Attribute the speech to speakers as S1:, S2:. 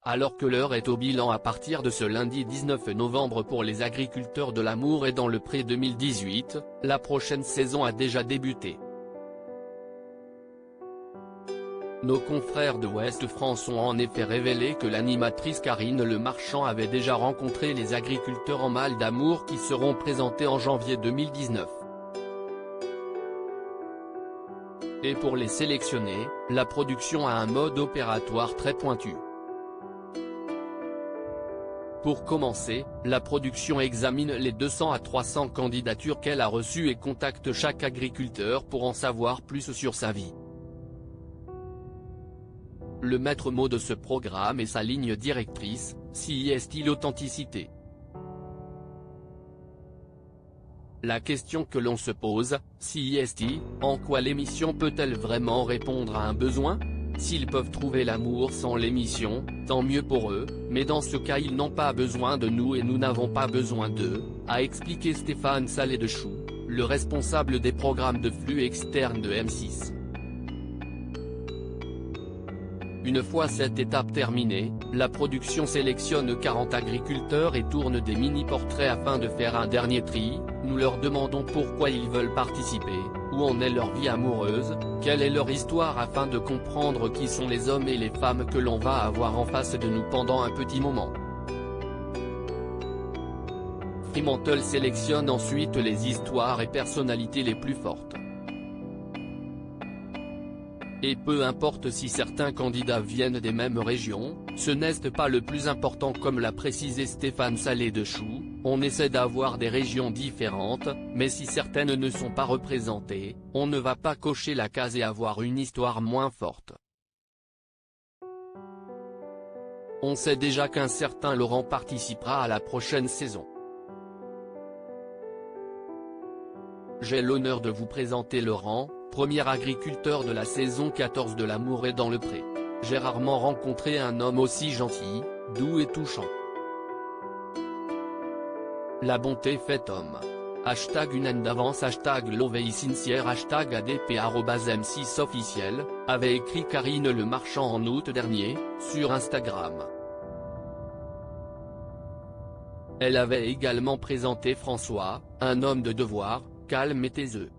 S1: Alors que l'heure est au bilan à partir de ce lundi 19 novembre pour les agriculteurs de l'Amour et dans le Pré 2018, la prochaine saison a déjà débuté. Nos confrères de Ouest France ont en effet révélé que l'animatrice Karine Le Marchand avait déjà rencontré les agriculteurs en mal d'amour qui seront présentés en janvier 2019. Et pour les sélectionner, la production a un mode opératoire très pointu. Pour commencer, la production examine les 200 à 300 candidatures qu'elle a reçues et contacte chaque agriculteur pour en savoir plus sur sa vie. Le maître mot de ce programme est sa ligne directrice, CIST l'authenticité. La question que l'on se pose, CIST, en quoi l'émission peut-elle vraiment répondre à un besoin? S'ils peuvent trouver l'amour sans l'émission, tant mieux pour eux, mais dans ce cas ils n'ont pas besoin de nous et nous n'avons pas besoin d'eux, a expliqué Stéphane Salé-Dechoux, le responsable des programmes de flux externes de M6. Une fois cette étape terminée, la production sélectionne 40 agriculteurs et tourne des mini-portraits afin de faire un dernier tri. Nous leur demandons pourquoi ils veulent participer, où en est leur vie amoureuse, quelle est leur histoire afin de comprendre qui sont les hommes et les femmes que l'on va avoir en face de nous pendant un petit moment. Fremantle sélectionne ensuite les histoires et personnalités les plus fortes. Et peu importe si certains candidats viennent des mêmes régions, ce n'est pas le plus important comme l'a précisé Stéphane Salé-Dechoux, on essaie d'avoir des régions différentes, mais si certaines ne sont pas représentées, on ne va pas cocher la case et avoir une histoire moins forte. On sait déjà qu'un certain Laurent participera à la prochaine saison. J'ai l'honneur de vous présenter Laurent, premier agriculteur de la saison 14 de l'Amour et dans le Pré. J'ai rarement rencontré un homme aussi gentil, doux et touchant. La bonté fait homme. Une haine d'avance, lovey sincère, ADP @M6 officiel, avait écrit Karine Le Marchand en août dernier, sur Instagram. Elle avait également présenté François, un homme de devoir, calme et taiseux.